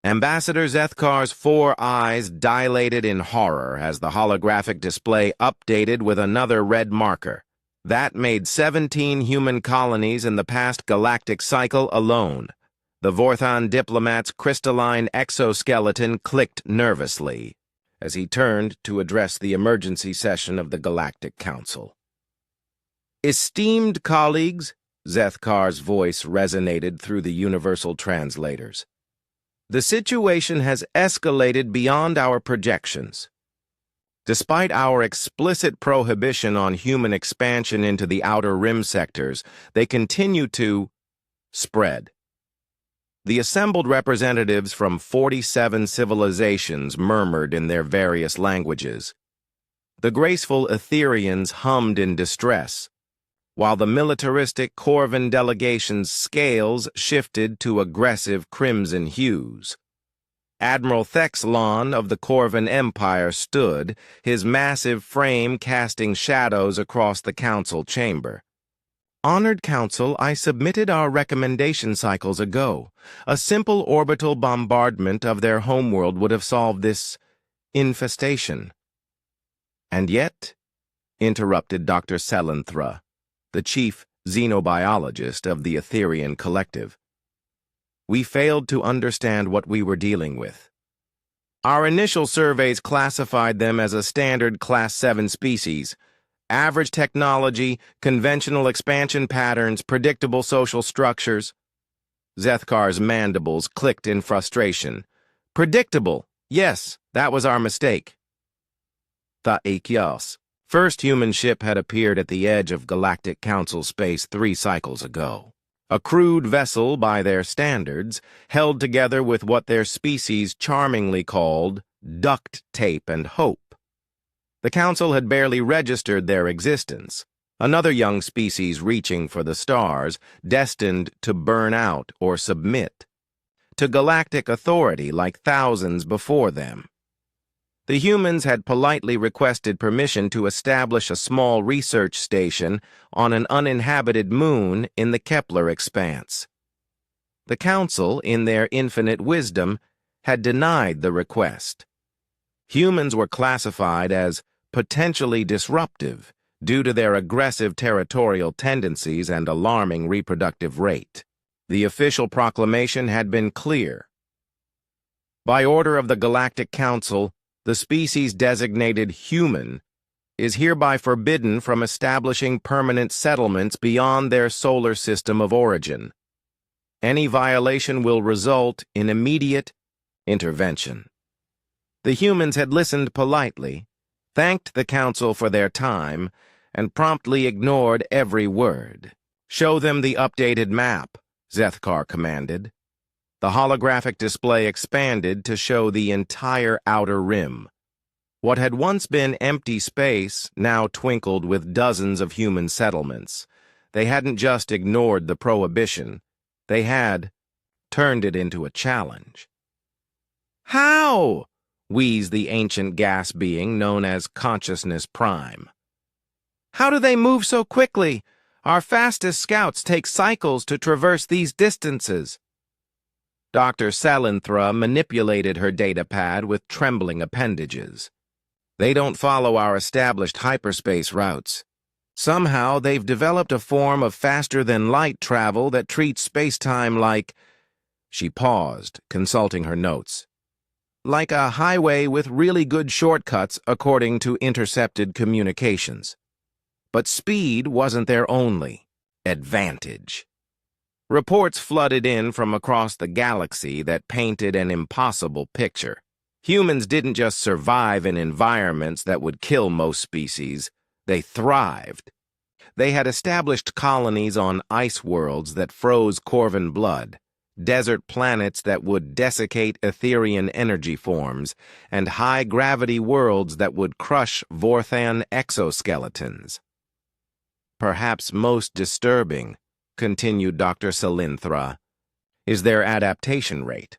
Ambassador Zethkar's 4 eyes dilated in horror as the holographic display updated with another red marker. That made 17 human colonies in the past galactic cycle alone. The Vorthon diplomat's crystalline exoskeleton clicked nervously as he turned to address the emergency session of the Galactic Council. Esteemed colleagues, Zethkar's voice resonated through the universal translators. The situation has escalated beyond our projections. Despite our explicit prohibition on human expansion into the outer rim sectors, they continue to spread. The assembled representatives from 47 civilizations murmured in their various languages. The graceful Etherians hummed in distress, while the militaristic Corvan delegation's scales shifted to aggressive crimson hues. Admiral Thexlon of the Corvan Empire stood, his massive frame casting shadows across the council chamber. Honored Council, I submitted our recommendation cycles ago. A simple orbital bombardment of their homeworld would have solved this infestation. And yet, interrupted Dr. Selenthra, the chief xenobiologist of the Etherian Collective, we failed to understand what we were dealing with. Our initial surveys classified them as a standard Class 7 species. Average technology, conventional expansion patterns, predictable social structures. Zethkar's mandibles clicked in frustration. Predictable. Yes, that was our mistake. The Ikios. First human ship had appeared at the edge of Galactic Council space 3 cycles ago. A crude vessel by their standards, held together with what their species charmingly called duct tape and hope. The Council had barely registered their existence, another young species reaching for the stars, destined to burn out or submit to galactic authority like thousands before them. The humans had politely requested permission to establish a small research station on an uninhabited moon in the Kepler expanse. The Council, in their infinite wisdom, had denied the request. Humans were classified as potentially disruptive due to their aggressive territorial tendencies and alarming reproductive rate. The official proclamation had been clear. By order of the Galactic Council, the species designated human is hereby forbidden from establishing permanent settlements beyond their solar system of origin. Any violation will result in immediate intervention. The humans had listened politely, thanked the Council for their time, and promptly ignored every word. Show them the updated map, Zethkar commanded. The holographic display expanded to show the entire outer rim. What had once been empty space now twinkled with dozens of human settlements. They hadn't just ignored the prohibition. They had turned it into a challenge. How? Wheezed the ancient gas being known as Consciousness Prime. How do they move so quickly? Our fastest scouts take cycles to traverse these distances. Dr. Selenthra manipulated her datapad with trembling appendages. They don't follow our established hyperspace routes. Somehow they've developed a form of faster-than-light travel that treats space-time like... She paused, consulting her notes. Like a highway with really good shortcuts according to intercepted communications. But speed wasn't their only advantage. Reports flooded in from across the galaxy that painted an impossible picture. Humans didn't just survive in environments that would kill most species, they thrived. They had established colonies on ice worlds that froze Corvan blood, desert planets that would desiccate Etherian energy forms, and high-gravity worlds that would crush Vorthan exoskeletons. Perhaps most disturbing, continued Dr. Selenthra, is their adaptation rate.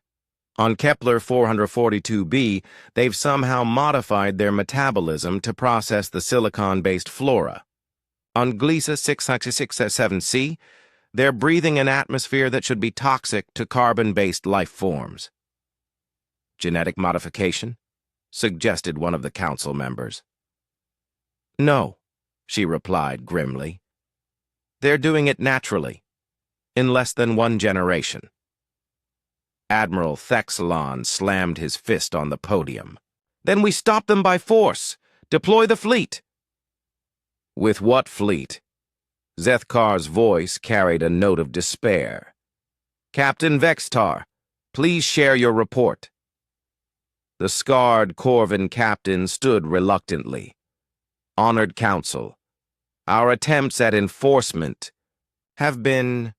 On Kepler 442b, they've somehow modified their metabolism to process the silicon-based flora. On Gliese 667c, they're breathing an atmosphere that should be toxic to carbon-based life forms. Genetic modification? Suggested one of the council members. No, she replied grimly. They're doing it naturally, in less than 1 generation. Admiral Thexelon slammed his fist on the podium. Then we stop them by force. Deploy the fleet. With what fleet? Zethkar's voice carried a note of despair. Captain Vextar, please share your report. The scarred Corvin captain stood reluctantly. Honored Council, our attempts at enforcement have been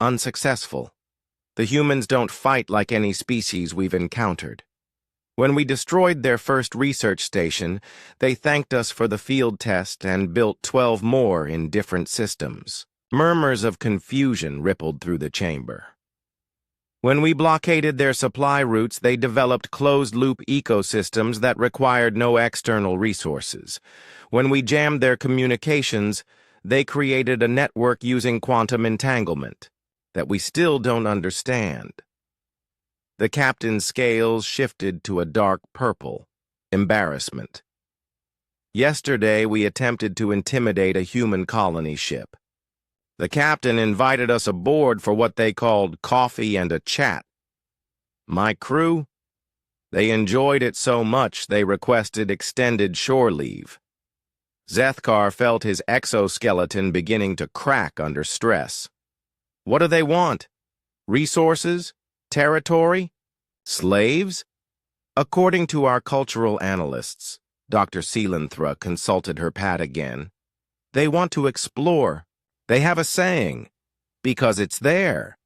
unsuccessful. The humans don't fight like any species we've encountered. When we destroyed their first research station, they thanked us for the field test and built 12 more in different systems. Murmurs of confusion rippled through the chamber. When we blockaded their supply routes, they developed closed-loop ecosystems that required no external resources. When we jammed their communications, they created a network using quantum entanglement that we still don't understand. The captain's scales shifted to a dark purple, embarrassment. Yesterday, we attempted to intimidate a human colony ship. The captain invited us aboard for what they called coffee and a chat. My crew? They enjoyed it so much they requested extended shore leave. Zethkar felt his exoskeleton beginning to crack under stress. What do they want? Resources? Territory? Slaves? According to our cultural analysts, Dr. Seelanthra consulted her pad again, they want to explore. They have a saying, because it's there.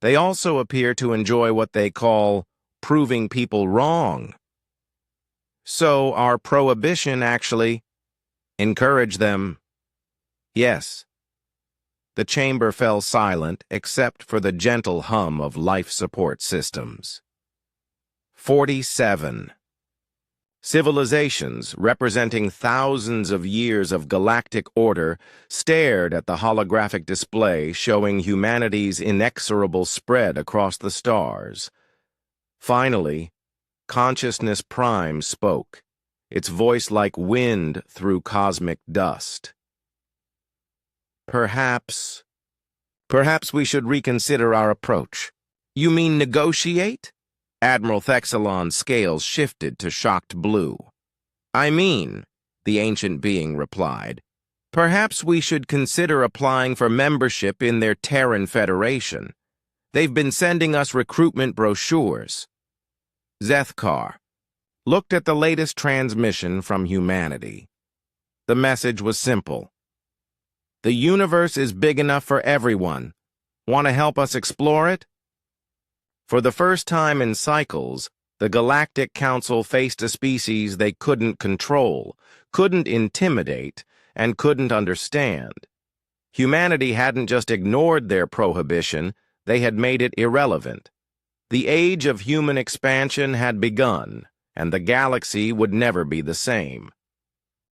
They also appear to enjoy what they call proving people wrong. So our prohibition actually encouraged them. Yes. The chamber fell silent except for the gentle hum of life support systems. 47. Civilizations, representing thousands of years of galactic order, stared at the holographic display showing humanity's inexorable spread across the stars. Finally, Consciousness Prime spoke, its voice like wind through cosmic dust. Perhaps we should reconsider our approach. You mean negotiate? Admiral Thexelon's scales shifted to shocked blue. I mean, the ancient being replied, perhaps we should consider applying for membership in their Terran Federation. They've been sending us recruitment brochures. Zethkar looked at the latest transmission from humanity. The message was simple. The universe is big enough for everyone. Want to help us explore it? For the first time in cycles, the Galactic Council faced a species they couldn't control, couldn't intimidate, and couldn't understand. Humanity hadn't just ignored their prohibition, they had made it irrelevant. The age of human expansion had begun, and the galaxy would never be the same.